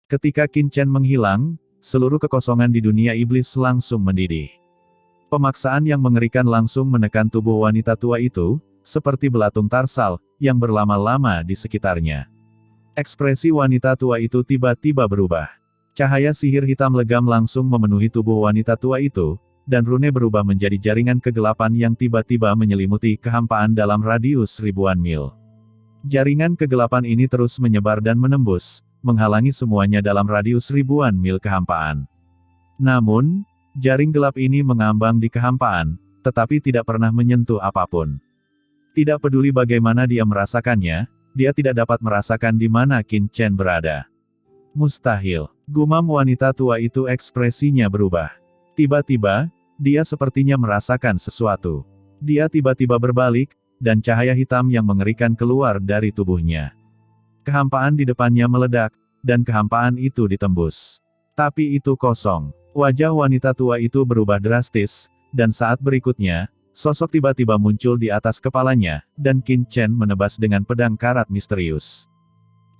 Ketika Qin Chen menghilang, seluruh kekosongan di dunia iblis langsung mendidih. Pemaksaan yang mengerikan langsung menekan tubuh wanita tua itu, seperti belatung tarsal, yang berlama-lama di sekitarnya. Ekspresi wanita tua itu tiba-tiba berubah. Cahaya sihir hitam legam langsung memenuhi tubuh wanita tua itu, dan rune berubah menjadi jaringan kegelapan yang tiba-tiba menyelimuti kehampaan dalam radius ribuan mil. Jaringan kegelapan ini terus menyebar dan menembus, menghalangi semuanya dalam radius ribuan mil kehampaan. Namun, jaring gelap ini mengambang di kehampaan, tetapi tidak pernah menyentuh apapun. Tidak peduli bagaimana dia merasakannya, dia tidak dapat merasakan di mana Qin Chen berada. Mustahil, gumam wanita tua itu ekspresinya berubah. Tiba-tiba, dia sepertinya merasakan sesuatu. Dia tiba-tiba berbalik, dan cahaya hitam yang mengerikan keluar dari tubuhnya. Kehampaan di depannya meledak, dan kehampaan itu ditembus. Tapi itu kosong. Wajah wanita tua itu berubah drastis, dan saat berikutnya, sosok tiba-tiba muncul di atas kepalanya, dan Qin Chen menebas dengan pedang karat misterius.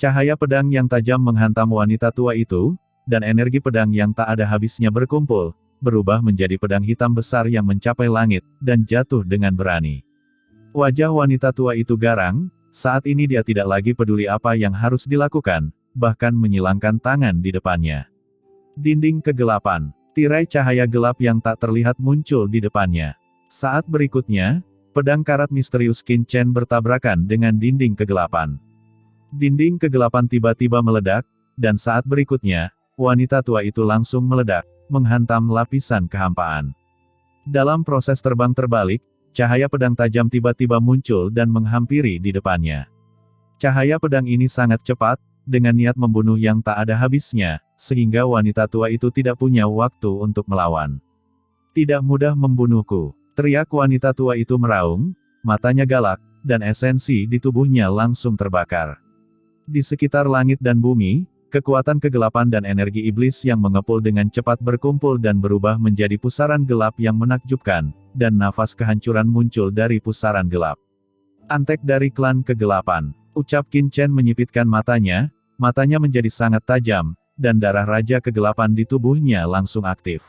Cahaya pedang yang tajam menghantam wanita tua itu, dan energi pedang yang tak ada habisnya berkumpul, berubah menjadi pedang hitam besar yang mencapai langit, dan jatuh dengan berani. Wajah wanita tua itu garang, saat ini dia tidak lagi peduli apa yang harus dilakukan, bahkan menyilangkan tangan di depannya. Dinding kegelapan, tirai cahaya gelap yang tak terlihat muncul di depannya. Saat berikutnya, pedang karat misterius Qin Chen bertabrakan dengan dinding kegelapan. Dinding kegelapan tiba-tiba meledak, dan saat berikutnya, wanita tua itu langsung meledak, menghantam lapisan kehampaan. Dalam proses terbang terbalik, cahaya pedang tajam tiba-tiba muncul dan menghampiri di depannya. Cahaya pedang ini sangat cepat, dengan niat membunuh yang tak ada habisnya, sehingga wanita tua itu tidak punya waktu untuk melawan. Tidak mudah membunuhku. Teriak wanita tua itu meraung, matanya galak, dan esensi di tubuhnya langsung terbakar. Di sekitar langit dan bumi, kekuatan kegelapan dan energi iblis yang mengepul dengan cepat berkumpul dan berubah menjadi pusaran gelap yang menakjubkan, dan nafas kehancuran muncul dari pusaran gelap. Antek dari klan kegelapan, ucap Qin Chen menyipitkan matanya menjadi sangat tajam, dan darah raja kegelapan di tubuhnya langsung aktif.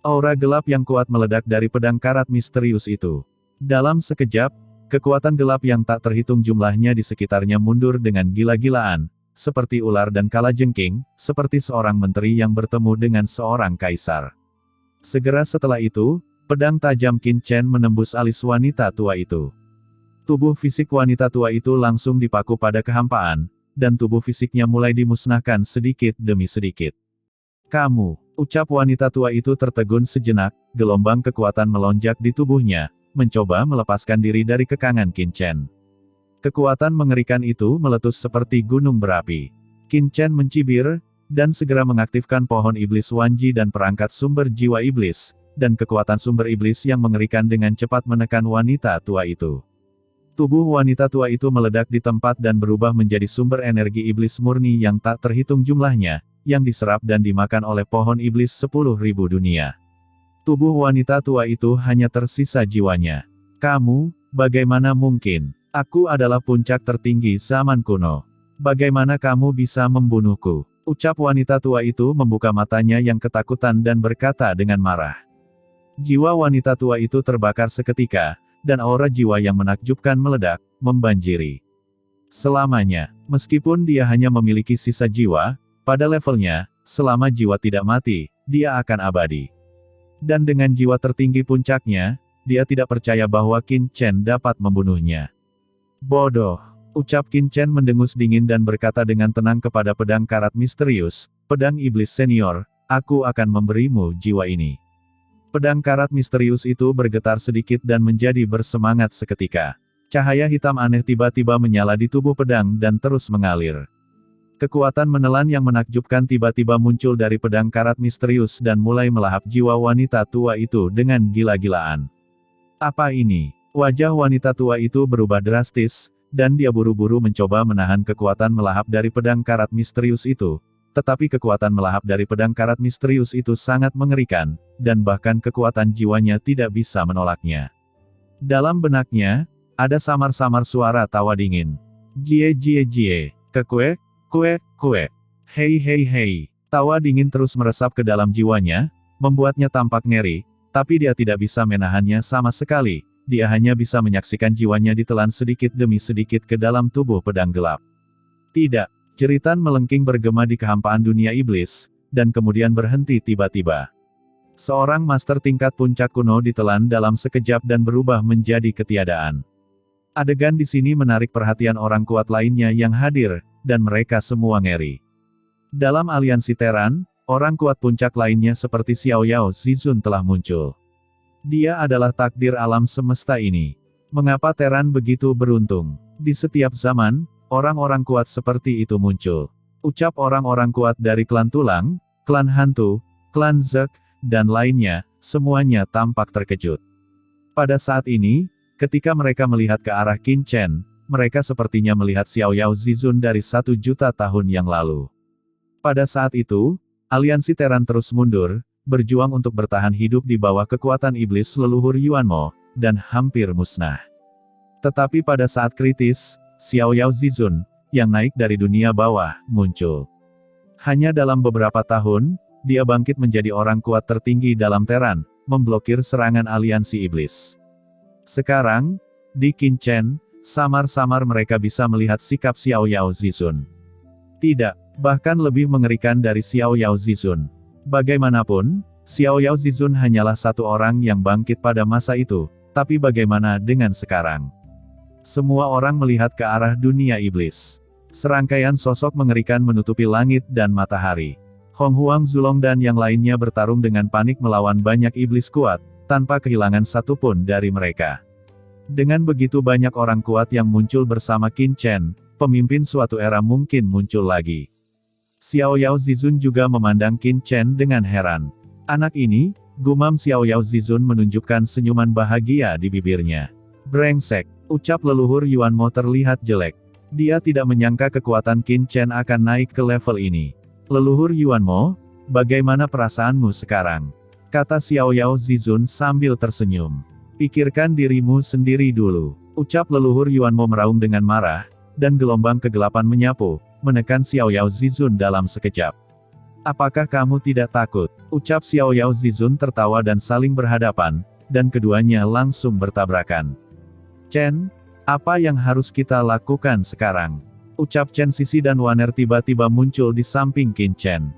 Aura gelap yang kuat meledak dari pedang karat misterius itu. Dalam sekejap, kekuatan gelap yang tak terhitung jumlahnya di sekitarnya mundur dengan gila-gilaan, seperti ular dan kalajengking, seperti seorang menteri yang bertemu dengan seorang kaisar. Segera setelah itu, pedang tajam Qin Chen menembus alis wanita tua itu. Tubuh fisik wanita tua itu langsung dipaku pada kehampaan, dan tubuh fisiknya mulai dimusnahkan sedikit demi sedikit. Kamu, ucap wanita tua itu tertegun sejenak, gelombang kekuatan melonjak di tubuhnya, mencoba melepaskan diri dari kekangan Qin Chen. Kekuatan mengerikan itu meletus seperti gunung berapi. Qin Chen mencibir, dan segera mengaktifkan pohon iblis Wanji dan perangkat sumber jiwa iblis, dan kekuatan sumber iblis yang mengerikan dengan cepat menekan wanita tua itu. Tubuh wanita tua itu meledak di tempat dan berubah menjadi sumber energi iblis murni yang tak terhitung jumlahnya, yang diserap dan dimakan oleh pohon iblis 10.000 dunia. Tubuh wanita tua itu hanya tersisa jiwanya. Kamu, bagaimana mungkin? Aku adalah puncak tertinggi zaman kuno. Bagaimana kamu bisa membunuhku? Ucap wanita tua itu membuka matanya yang ketakutan dan berkata dengan marah. Jiwa wanita tua itu terbakar seketika, dan aura jiwa yang menakjubkan meledak, membanjiri. Selamanya, meskipun dia hanya memiliki sisa jiwa, pada levelnya, selama jiwa tidak mati, dia akan abadi. Dan dengan jiwa tertinggi puncaknya, dia tidak percaya bahwa Qin Chen dapat membunuhnya. Bodoh, ucap Qin Chen mendengus dingin dan berkata dengan tenang kepada pedang karat misterius, pedang iblis senior, aku akan memberimu jiwa ini. Pedang karat misterius itu bergetar sedikit dan menjadi bersemangat seketika. Cahaya hitam aneh tiba-tiba menyala di tubuh pedang dan terus mengalir. Kekuatan menelan yang menakjubkan tiba-tiba muncul dari pedang karat misterius dan mulai melahap jiwa wanita tua itu dengan gila-gilaan. Apa ini? Wajah wanita tua itu berubah drastis, dan dia buru-buru mencoba menahan kekuatan melahap dari pedang karat misterius itu. Tetapi kekuatan melahap dari pedang karat misterius itu sangat mengerikan, dan bahkan kekuatan jiwanya tidak bisa menolaknya. Dalam benaknya, ada samar-samar suara tawa dingin. Jie jie jie, kekue, kue, kue. Hei hei hei. Tawa dingin terus meresap ke dalam jiwanya, membuatnya tampak ngeri, tapi dia tidak bisa menahannya sama sekali. Dia hanya bisa menyaksikan jiwanya ditelan sedikit demi sedikit ke dalam tubuh pedang gelap. Tidak, jeritan melengking bergema di kehampaan dunia iblis, dan kemudian berhenti tiba-tiba. Seorang master tingkat puncak kuno ditelan dalam sekejap dan berubah menjadi ketiadaan. Adegan di sini menarik perhatian orang kuat lainnya yang hadir, dan mereka semua ngeri. Dalam aliansi Teran, orang kuat puncak lainnya seperti Xiao Yao Zizun telah muncul. Dia adalah takdir alam semesta ini. Mengapa Teran begitu beruntung? Di setiap zaman, orang-orang kuat seperti itu muncul. Ucap orang-orang kuat dari klan Tulang, klan Hantu, klan Zek, dan lainnya, semuanya tampak terkejut. Pada saat ini, ketika mereka melihat ke arah Qin Chen, mereka sepertinya melihat Xiao Yao Zizun dari 1 juta tahun yang lalu. Pada saat itu, aliansi Teran terus mundur, berjuang untuk bertahan hidup di bawah kekuatan iblis leluhur Yuanmo, dan hampir musnah. Tetapi pada saat kritis, Xiao Yao Zizun, yang naik dari dunia bawah, muncul. Hanya dalam beberapa tahun, dia bangkit menjadi orang kuat tertinggi dalam Teran, memblokir serangan aliansi iblis. Sekarang, di Qin Chen, samar-samar mereka bisa melihat sikap Xiao Yao Zizun. Tidak, bahkan lebih mengerikan dari Xiao Yao Zizun. Bagaimanapun, Xiao Yao Zizun hanyalah satu orang yang bangkit pada masa itu, tapi bagaimana dengan sekarang? Semua orang melihat ke arah dunia iblis. Serangkaian sosok mengerikan menutupi langit dan matahari. Hong Huang Zulong dan yang lainnya bertarung dengan panik melawan banyak iblis kuat, tanpa kehilangan satupun dari mereka. Dengan begitu banyak orang kuat yang muncul bersama Qin Chen, pemimpin suatu era mungkin muncul lagi. Xiao Yao Zizun juga memandang Qin Chen dengan heran. Anak ini, gumam Xiao Yao Zizun menunjukkan senyuman bahagia di bibirnya. Brengsek, ucap leluhur Yuanmo terlihat jelek. Dia tidak menyangka kekuatan Qin Chen akan naik ke level ini. Leluhur Yuanmo, bagaimana perasaanmu sekarang? Kata Xiao Yao Zizun sambil tersenyum. Pikirkan dirimu sendiri dulu. Ucap leluhur Yuanmo meraung dengan marah, dan gelombang kegelapan menyapu, menekan Xiao Yao Zizun dalam sekejap. Apakah kamu tidak takut? Ucap Xiao Yao Zizun tertawa dan saling berhadapan, dan keduanya langsung bertabrakan. Chen, apa yang harus kita lakukan sekarang? Ucap Chen Sisi dan Waner tiba-tiba muncul di samping Qin Chen.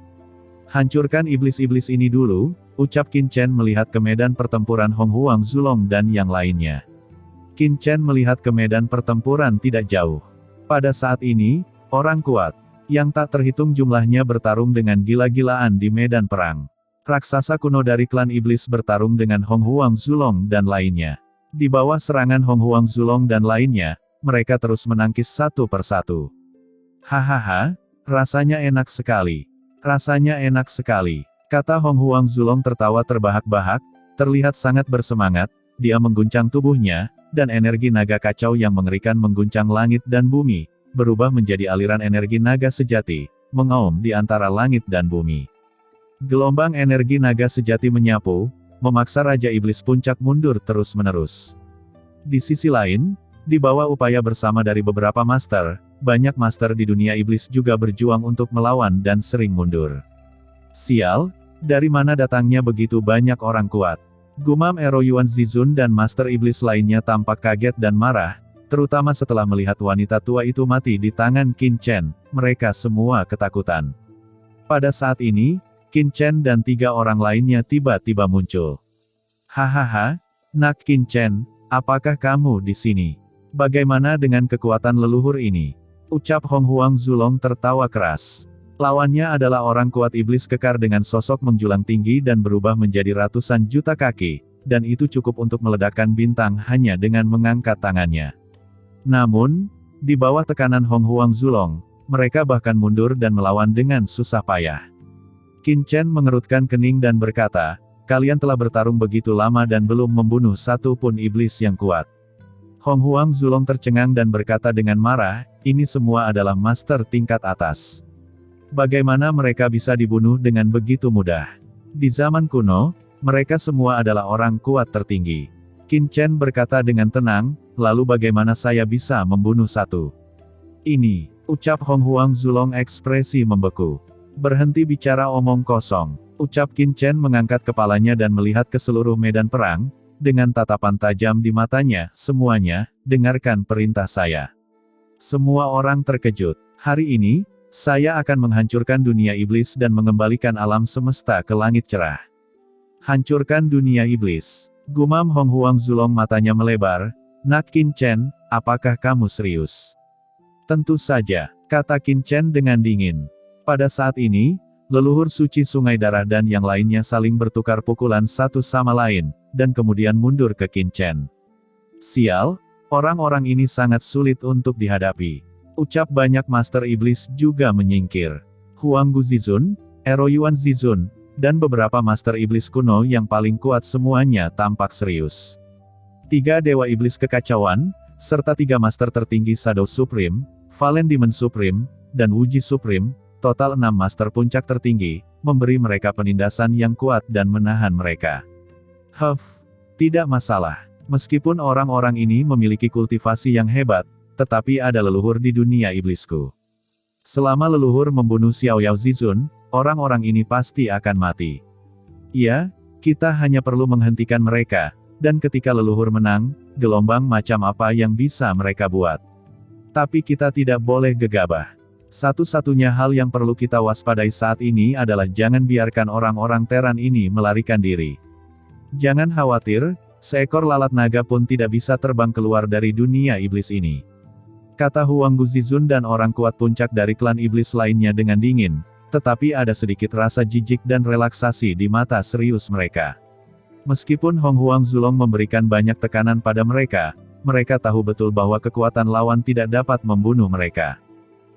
Hancurkan iblis-iblis ini dulu, ucap Qin Chen melihat ke medan pertempuran Hong Huang Zulong dan yang lainnya. Qin Chen melihat ke medan pertempuran tidak jauh. Pada saat ini, orang kuat, yang tak terhitung jumlahnya bertarung dengan gila-gilaan di medan perang. Raksasa kuno dari klan iblis bertarung dengan Hong Huang Zulong dan lainnya. Di bawah serangan Hong Huang Zulong dan lainnya, mereka terus menangkis satu persatu. Hahaha, rasanya enak sekali. Rasanya enak sekali. Kata Hong Huang Zulong tertawa terbahak-bahak, terlihat sangat bersemangat, dia mengguncang tubuhnya, dan energi naga kacau yang mengerikan mengguncang langit dan bumi, berubah menjadi aliran energi naga sejati, mengaum di antara langit dan bumi. Gelombang energi naga sejati menyapu, memaksa Raja Iblis Puncak mundur terus-menerus. Di sisi lain, di bawah upaya bersama dari beberapa master, banyak master di dunia iblis juga berjuang untuk melawan dan sering mundur. Sial, dari mana datangnya begitu banyak orang kuat? Gumam Ero Yuan Zizun dan master iblis lainnya tampak kaget dan marah, terutama setelah melihat wanita tua itu mati di tangan Qin Chen, mereka semua ketakutan. Pada saat ini, Qin Chen dan 3 orang lainnya tiba-tiba muncul. Hahaha, Nak Qin Chen, apakah kamu di sini? Bagaimana dengan kekuatan leluhur ini? Ucap Hong Huang Zulong tertawa keras. Lawannya adalah orang kuat iblis kekar dengan sosok menjulang tinggi dan berubah menjadi ratusan juta kaki, dan itu cukup untuk meledakkan bintang hanya dengan mengangkat tangannya. Namun, di bawah tekanan Hong Huang Zulong, mereka bahkan mundur dan melawan dengan susah payah. Qin Chen mengerutkan kening dan berkata, kalian telah bertarung begitu lama dan belum membunuh satu pun iblis yang kuat. Hong Huang Zulong tercengang dan berkata dengan marah, ini semua adalah master tingkat atas. Bagaimana mereka bisa dibunuh dengan begitu mudah? Di zaman kuno, mereka semua adalah orang kuat tertinggi. Qin Chen berkata dengan tenang, lalu bagaimana saya bisa membunuh satu? Ini, Ucap Hong Huang Zulong ekspresi membeku. Berhenti bicara omong kosong. Ucap Qin Chen mengangkat kepalanya dan melihat ke seluruh medan perang, dengan tatapan tajam di matanya, semuanya, dengarkan perintah saya. Semua orang terkejut. Hari ini, saya akan menghancurkan dunia iblis dan mengembalikan alam semesta ke langit cerah. Hancurkan dunia iblis. Gumam Hong Huang Zulong matanya melebar. Nak Qin Chen, apakah kamu serius? Tentu saja, kata Qin Chen dengan dingin. Pada saat ini, leluhur suci Sungai Darah dan yang lainnya saling bertukar pukulan satu sama lain, dan kemudian mundur ke Qin Chen. Sial, orang-orang ini sangat sulit untuk dihadapi. Ucap banyak Master Iblis juga menyingkir. Huang Gu Zizun, Ero Yuan Zizun, dan beberapa Master Iblis kuno yang paling kuat semuanya tampak serius. 3 Dewa Iblis Kekacauan, serta 3 Master tertinggi Shadow Supreme, Valen Demon Supreme, dan Wuji Supreme, total 6 Master puncak tertinggi, memberi mereka penindasan yang kuat dan menahan mereka. Tidak masalah. Meskipun orang-orang ini memiliki kultivasi yang hebat, tetapi ada leluhur di dunia iblisku. Selama leluhur membunuh Xiao Yao Zizun, orang-orang ini pasti akan mati. Ya, kita hanya perlu menghentikan mereka, dan ketika leluhur menang, gelombang macam apa yang bisa mereka buat. Tapi kita tidak boleh gegabah. Satu-satunya hal yang perlu kita waspadai saat ini adalah jangan biarkan orang-orang Teran ini melarikan diri. Jangan khawatir, seekor lalat naga pun tidak bisa terbang keluar dari dunia iblis ini. Kata Huang Gu Zizun dan orang kuat puncak dari klan iblis lainnya dengan dingin, tetapi ada sedikit rasa jijik dan relaksasi di mata serius mereka. Meskipun Hong Huang Zulong memberikan banyak tekanan pada mereka, mereka tahu betul bahwa kekuatan lawan tidak dapat membunuh mereka.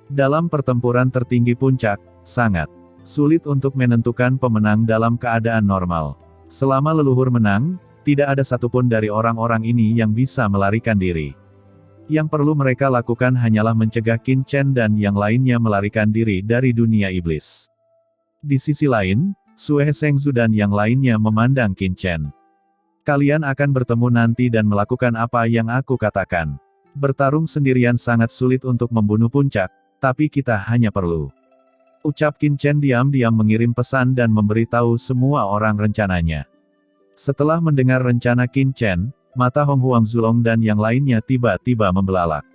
Dalam pertempuran tertinggi puncak, sangat sulit untuk menentukan pemenang dalam keadaan normal. Selama leluhur menang, tidak ada satupun dari orang-orang ini yang bisa melarikan diri. Yang perlu mereka lakukan hanyalah mencegah Qin Chen dan yang lainnya melarikan diri dari dunia iblis. Di sisi lain, Sue Shengzu dan yang lainnya memandang Qin Chen. Kalian akan bertemu nanti dan melakukan apa yang aku katakan. Bertarung sendirian sangat sulit untuk membunuh puncak, tapi kita hanya perlu. Ucap Qin Chen diam-diam mengirim pesan dan memberitahu semua orang rencananya. Setelah mendengar rencana Qin Chen, mata Hong Huang Zulong dan yang lainnya tiba-tiba membelalak.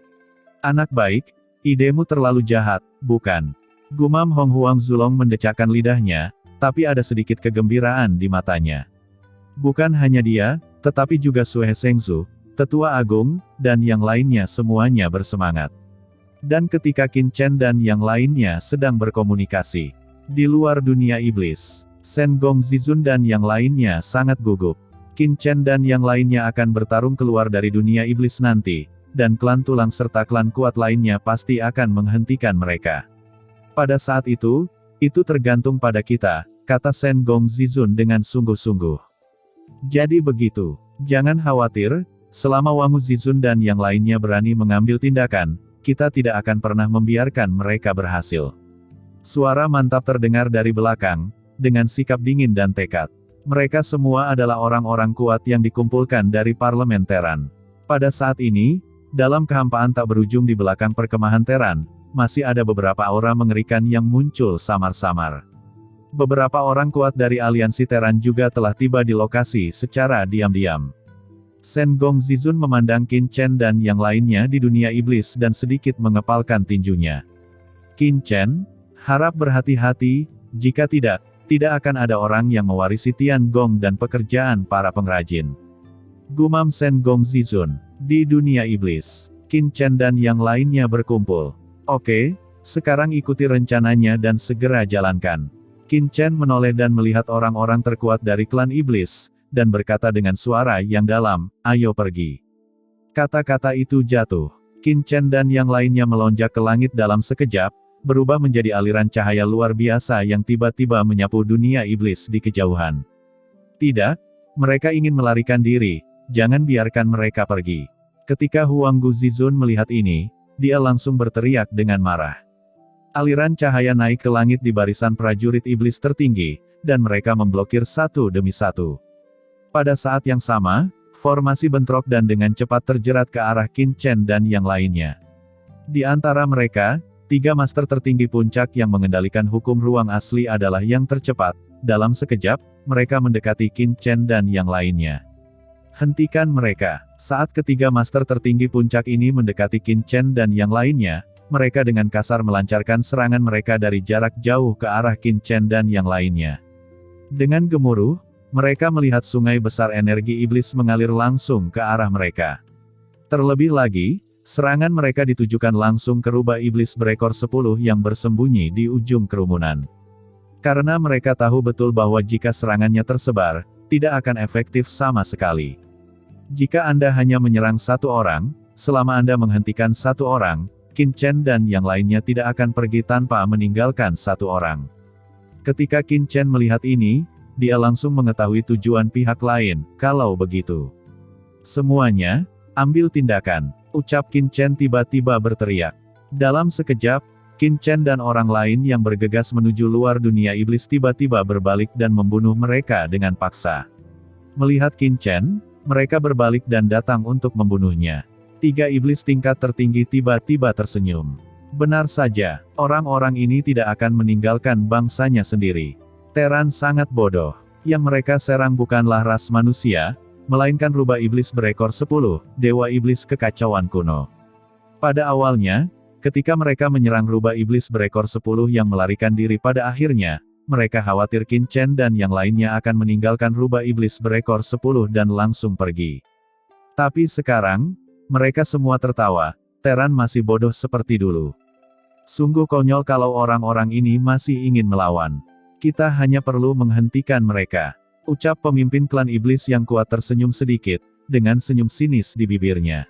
Anak baik, idemu terlalu jahat, bukan? Gumam Hong Huang Zulong mendecakkan lidahnya, tapi ada sedikit kegembiraan di matanya. Bukan hanya dia, tetapi juga Sue Shengzu, Tetua Agung, dan yang lainnya semuanya bersemangat. Dan ketika Qin Chen dan yang lainnya sedang berkomunikasi di luar dunia iblis, Shen Gong Zizun dan yang lainnya sangat gugup. Qin Chen dan yang lainnya akan bertarung keluar dari dunia iblis nanti, dan klan tulang serta klan kuat lainnya pasti akan menghentikan mereka. Pada saat itu tergantung pada kita, kata Shen Gong Zizun dengan sungguh-sungguh. Jadi begitu, jangan khawatir, selama Wangu Zizun dan yang lainnya berani mengambil tindakan, kita tidak akan pernah membiarkan mereka berhasil. Suara mantap terdengar dari belakang, dengan sikap dingin dan tekad. Mereka semua adalah orang-orang kuat yang dikumpulkan dari parlemen Teran. Pada saat ini, dalam kehampaan tak berujung di belakang perkemahan Teran, masih ada beberapa aura mengerikan yang muncul samar-samar. Beberapa orang kuat dari aliansi Teran juga telah tiba di lokasi secara diam-diam. Shen Gong Zizun memandang Qin Chen dan yang lainnya di dunia iblis dan sedikit mengepalkan tinjunya. Qin Chen, harap berhati-hati, jika tidak akan ada orang yang mewarisi Tian Gong dan pekerjaan para pengrajin. Gumam Shen Gong Zizun, di dunia iblis, Qin Chen dan yang lainnya berkumpul. Oke, sekarang ikuti rencananya dan segera jalankan. Qin Chen menoleh dan melihat orang-orang terkuat dari klan iblis, dan berkata dengan suara yang dalam, ayo pergi. Kata-kata itu jatuh. Qin Chen dan yang lainnya melonjak ke langit dalam sekejap, berubah menjadi aliran cahaya luar biasa yang tiba-tiba menyapu dunia iblis di kejauhan. Tidak, mereka ingin melarikan diri, jangan biarkan mereka pergi. Ketika Huang Gu Zizun melihat ini, dia langsung berteriak dengan marah. Aliran cahaya naik ke langit di barisan prajurit iblis tertinggi, dan mereka memblokir satu demi satu. Pada saat yang sama, formasi bentrok dan dengan cepat terjerat ke arah Qin Chen dan yang lainnya. Di antara mereka, Tiga master tertinggi puncak yang mengendalikan hukum ruang asli adalah yang tercepat. Dalam sekejap, mereka mendekati Qin Chen dan yang lainnya. Hentikan mereka. Saat ketiga master tertinggi puncak ini mendekati Qin Chen dan yang lainnya, mereka dengan kasar melancarkan serangan mereka dari jarak jauh ke arah Qin Chen dan yang lainnya. Dengan gemuruh, mereka melihat sungai besar energi iblis mengalir langsung ke arah mereka. Terlebih lagi, serangan mereka ditujukan langsung ke rubah iblis berekor 10 yang bersembunyi di ujung kerumunan. Karena mereka tahu betul bahwa jika serangannya tersebar, tidak akan efektif sama sekali. Jika Anda hanya menyerang satu orang, selama Anda menghentikan satu orang, Qin Chen dan yang lainnya tidak akan pergi tanpa meninggalkan satu orang. Ketika Qin Chen melihat ini, dia langsung mengetahui tujuan pihak lain. Kalau begitu, semuanya, ambil tindakan, ucap Qin Chen tiba-tiba berteriak. Dalam sekejap, Qin Chen dan orang lain yang bergegas menuju luar dunia iblis tiba-tiba berbalik dan membunuh mereka dengan paksa. Melihat Qin Chen, mereka berbalik dan datang untuk membunuhnya. Tiga iblis tingkat tertinggi tiba-tiba tersenyum. Benar saja, orang-orang ini tidak akan meninggalkan bangsanya sendiri. Terran sangat bodoh. Yang mereka serang bukanlah ras manusia, melainkan rubah iblis berekor 10, dewa iblis kekacauan kuno. Pada awalnya, ketika mereka menyerang rubah iblis berekor 10 yang melarikan diri pada akhirnya, mereka khawatir Qin Chen dan yang lainnya akan meninggalkan rubah iblis berekor 10 dan langsung pergi. Tapi sekarang, mereka semua tertawa, Terran masih bodoh seperti dulu. Sungguh konyol kalau orang-orang ini masih ingin melawan. Kita hanya perlu menghentikan mereka, ucap pemimpin klan iblis yang kuat tersenyum sedikit, dengan senyum sinis di bibirnya.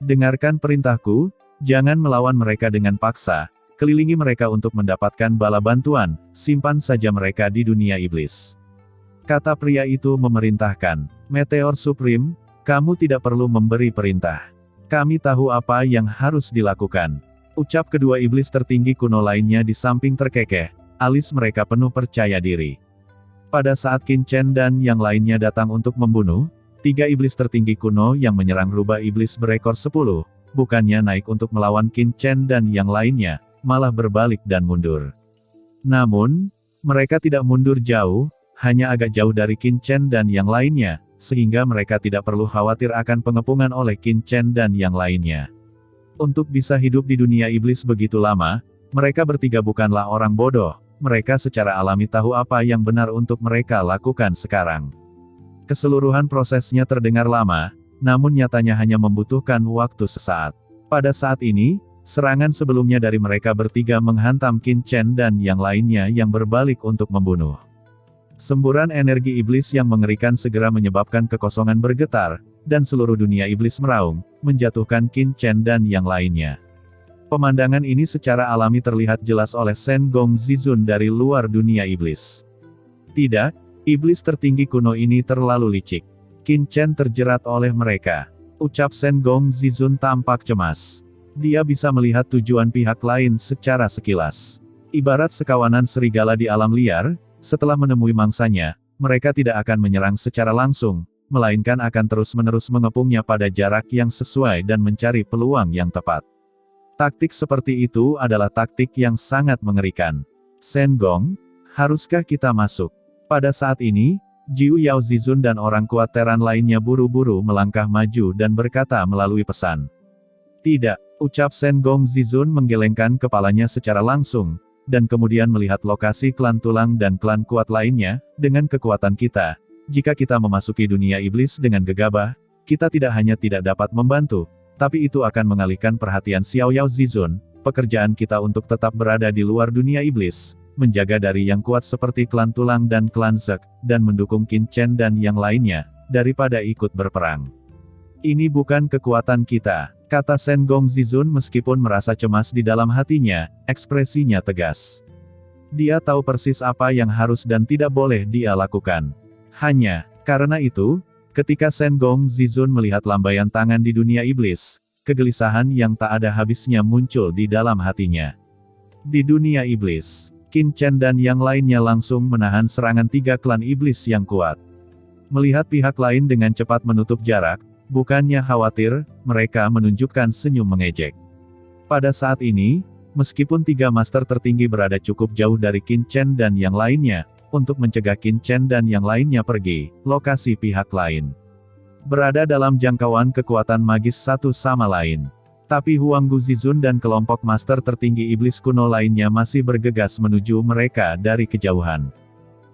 Dengarkan perintahku, jangan melawan mereka dengan paksa, kelilingi mereka untuk mendapatkan bala bantuan, simpan saja mereka di dunia iblis. Kata pria itu memerintahkan, Meteor Supreme, kamu tidak perlu memberi perintah. Kami tahu apa yang harus dilakukan. Ucap kedua iblis tertinggi kuno lainnya di samping terkekeh, alis mereka penuh percaya diri. Pada saat Qin Chen dan yang lainnya datang untuk membunuh, tiga iblis tertinggi kuno yang menyerang rubah iblis berekor 10, bukannya naik untuk melawan Qin Chen dan yang lainnya, malah berbalik dan mundur. Namun, mereka tidak mundur jauh, hanya agak jauh dari Qin Chen dan yang lainnya, sehingga mereka tidak perlu khawatir akan pengepungan oleh Qin Chen dan yang lainnya. Untuk bisa hidup di dunia iblis begitu lama, mereka bertiga bukanlah orang bodoh, mereka secara alami tahu apa yang benar untuk mereka lakukan sekarang. Keseluruhan prosesnya terdengar lama, namun nyatanya hanya membutuhkan waktu sesaat. Pada saat ini, serangan sebelumnya dari mereka bertiga menghantam Qin Chen dan yang lainnya yang berbalik untuk membunuh. Semburan energi iblis yang mengerikan segera menyebabkan kekosongan bergetar, dan seluruh dunia iblis meraung, menjatuhkan Qin Chen dan yang lainnya. Pemandangan ini secara alami terlihat jelas oleh Shen Gong Zizun dari luar dunia iblis. Tidak, iblis tertinggi kuno ini terlalu licik. Qin Chen terjerat oleh mereka. Ucap Shen Gong Zizun tampak cemas. Dia bisa melihat tujuan pihak lain secara sekilas. Ibarat sekawanan serigala di alam liar, setelah menemui mangsanya, mereka tidak akan menyerang secara langsung, melainkan akan terus-menerus mengepungnya pada jarak yang sesuai dan mencari peluang yang tepat. Taktik seperti itu adalah taktik yang sangat mengerikan. Shen Gong, haruskah kita masuk? Pada saat ini, Jiu Yao Zizun dan orang kuat Terran lainnya buru-buru melangkah maju dan berkata melalui pesan. Tidak, ucap Shen Gong Zizun menggelengkan kepalanya secara langsung, dan kemudian melihat lokasi klan tulang dan klan kuat lainnya, dengan kekuatan kita. Jika kita memasuki dunia iblis dengan gegabah, kita tidak hanya tidak dapat membantu, tapi itu akan mengalihkan perhatian Xiao Yao Zizun. Pekerjaan kita untuk tetap berada di luar dunia iblis, menjaga dari yang kuat seperti klan tulang dan klan Zek, dan mendukung Qin Chen dan yang lainnya, daripada ikut berperang. Ini bukan kekuatan kita, kata Shen Gong Zizun meskipun merasa cemas di dalam hatinya, ekspresinya tegas. Dia tahu persis apa yang harus dan tidak boleh dia lakukan. Hanya karena itu, ketika Shen Gong Zizun melihat lambaian tangan di dunia iblis, kegelisahan yang tak ada habisnya muncul di dalam hatinya. Di dunia iblis, Qin Chen dan yang lainnya langsung menahan serangan tiga klan iblis yang kuat. Melihat pihak lain dengan cepat menutup jarak, bukannya khawatir, mereka menunjukkan senyum mengejek. Pada saat ini, Meskipun tiga master tertinggi berada cukup jauh dari Qin Chen dan yang lainnya, untuk mencegah Qin Chen dan yang lainnya pergi, lokasi pihak lain berada dalam jangkauan kekuatan magis satu sama lain. Tapi Huang Guzizun dan kelompok master tertinggi iblis kuno lainnya masih bergegas menuju mereka dari kejauhan.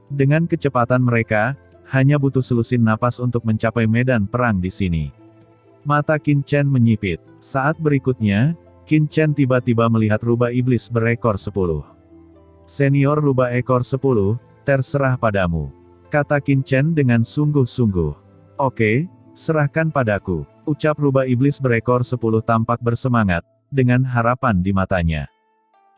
Dengan kecepatan mereka, hanya butuh selusin napas untuk mencapai medan perang di sini. Mata Qin Chen menyipit. Saat berikutnya, Qin Chen tiba-tiba melihat rubah iblis berekor 10. Senior rubah ekor 10, terserah padamu, kata Qin Chen dengan sungguh-sungguh. Oke, serahkan padaku, ucap rubah iblis berekor 10 tampak bersemangat, dengan harapan di matanya.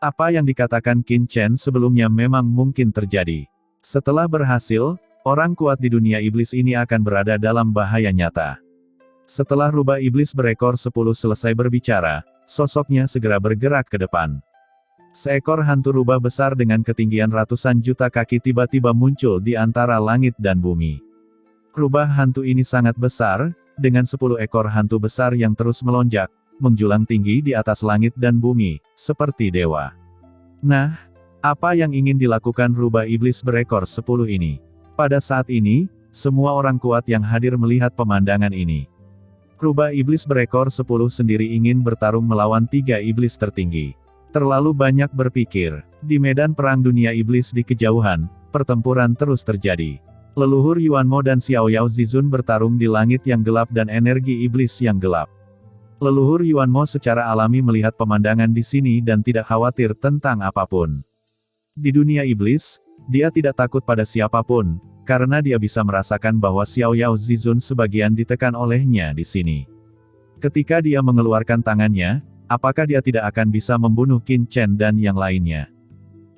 Apa yang dikatakan Qin Chen sebelumnya memang mungkin terjadi. Setelah berhasil, orang kuat di dunia iblis ini akan berada dalam bahaya nyata. Setelah rubah iblis berekor 10 selesai berbicara, sosoknya segera bergerak ke depan. Seekor hantu rubah besar dengan ketinggian ratusan juta kaki tiba-tiba muncul di antara langit dan bumi. Rubah hantu ini sangat besar, dengan 10 ekor hantu besar yang terus melonjak, menjulang tinggi di atas langit dan bumi, seperti dewa. Nah, apa yang ingin dilakukan rubah iblis berekor 10 ini? Pada saat ini, semua orang kuat yang hadir melihat pemandangan ini. Rubah iblis berekor 10 sendiri ingin bertarung melawan 3 iblis tertinggi. Terlalu banyak berpikir. Di medan perang dunia iblis di kejauhan, pertempuran terus terjadi. Leluhur Yuanmo dan Xiao Yao Zizun bertarung di langit yang gelap dan energi iblis yang gelap. Leluhur Yuanmo secara alami melihat pemandangan di sini dan tidak khawatir tentang apapun. Di dunia iblis, dia tidak takut pada siapapun, karena dia bisa merasakan bahwa Xiao Yao Zizun sebagian ditekan olehnya di sini. Ketika dia mengeluarkan tangannya, apakah dia tidak akan bisa membunuh Qin Chen dan yang lainnya?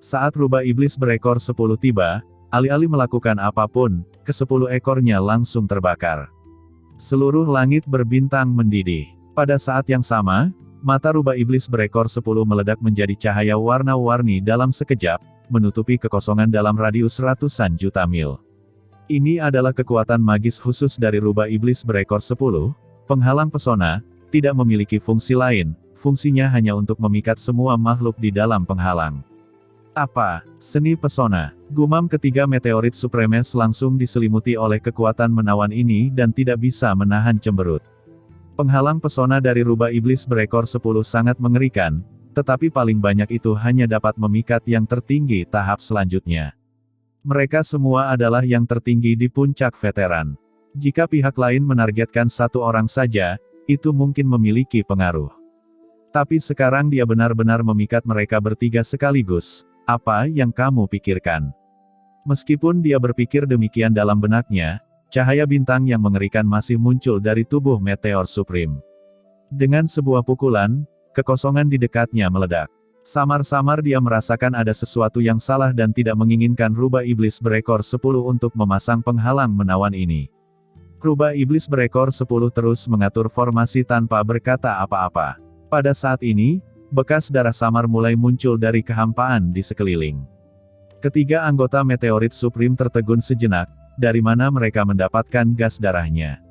Saat rubah iblis berekor 10 tiba, alih-alih melakukan apapun, ke-10 ekornya langsung terbakar. Seluruh langit berbintang mendidih. Pada saat yang sama, mata rubah iblis berekor 10 meledak menjadi cahaya warna-warni dalam sekejap, menutupi kekosongan dalam radius ratusan juta mil. Ini adalah kekuatan magis khusus dari rubah iblis berekor 10, penghalang pesona, tidak memiliki fungsi lain, fungsinya hanya untuk memikat semua makhluk di dalam penghalang. Apa? Seni pesona. Gumam ketiga meteorit Supremes langsung diselimuti oleh kekuatan menawan ini dan tidak bisa menahan cemberut. Penghalang pesona dari rubah iblis berekor 10 sangat mengerikan, tetapi paling banyak itu hanya dapat memikat yang tertinggi tahap selanjutnya. Mereka semua adalah yang tertinggi di puncak veteran. Jika pihak lain menargetkan satu orang saja, itu mungkin memiliki pengaruh. Tapi sekarang dia benar-benar memikat mereka bertiga sekaligus. Apa yang kamu pikirkan? Meskipun dia berpikir demikian dalam benaknya, cahaya bintang yang mengerikan masih muncul dari tubuh meteor Supreme. Dengan sebuah pukulan, kekosongan di dekatnya meledak. Samar-samar dia merasakan ada sesuatu yang salah dan tidak menginginkan rubah iblis berekor 10 untuk memasang penghalang menawan ini. Rubah iblis berekor 10 terus mengatur formasi tanpa berkata apa-apa. Pada saat ini, bekas darah samar mulai muncul dari kehampaan di sekeliling. Ketiga anggota meteorit Supreme tertegun sejenak, dari mana mereka mendapatkan gas darahnya.